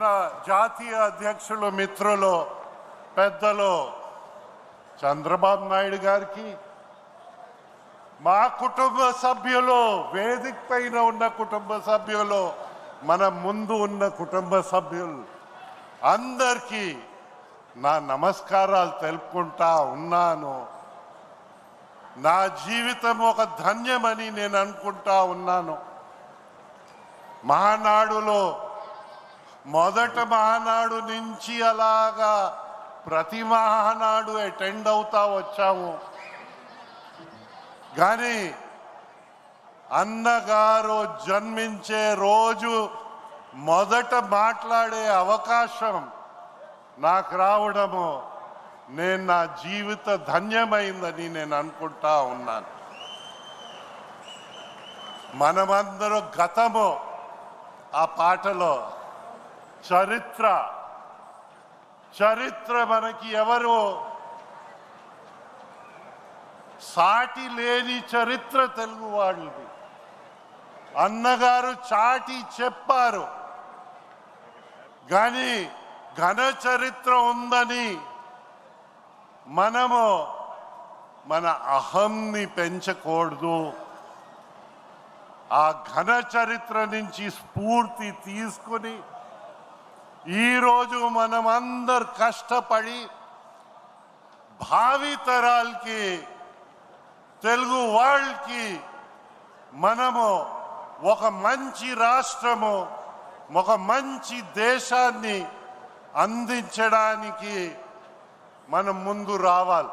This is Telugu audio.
జాతీయ అధ్యక్షులు మిత్రులు పెద్దలు చంద్రబాబు నాయుడు గారికి, మా కుటుంబ సభ్యులు, వేదిక పైన ఉన్న కుటుంబ సభ్యులు, మన ముందు ఉన్న కుటుంబ సభ్యులు అందరికీ నా నమస్కారాలు తెలుపుకుంటా ఉన్నాను. నా జీవితం ఒక ధన్యమని నేను అనుకుంటా ఉన్నాను. మహానాడులో మొదటి మహానాడు నుంచి అలాగా ప్రతి మహానాడు అటెండ్ అవుతా వచ్చాము. కానీ అన్నగారు జన్మించే రోజు మొదట మాట్లాడే అవకాశం నాకు రావడము నేను నా జీవిత ధన్యమైందని నేను అనుకుంటా ఉన్నాను. మనమందరూ గతము ఆ పాటలో చరిత్ర మనకి ఎవరు సాటి లేని చరిత్ర తెలుగు వాళ్ళది. అన్నగారు చాటి చెప్పారు, కానీ ఘన చరిత్ర ఉందని మనము మన అహంని పెంచకూడదు. ఆ ఘన చరిత్ర నుంచి స్ఫూర్తి తీసుకుని ఈరోజు మనమందరు కష్టపడి భావితరాలకి, తెలుగు వాళ్ళకి మనము ఒక మంచి రాష్ట్రము, ఒక మంచి దేశాన్ని అందించడానికి మనం ముందు రావాలి.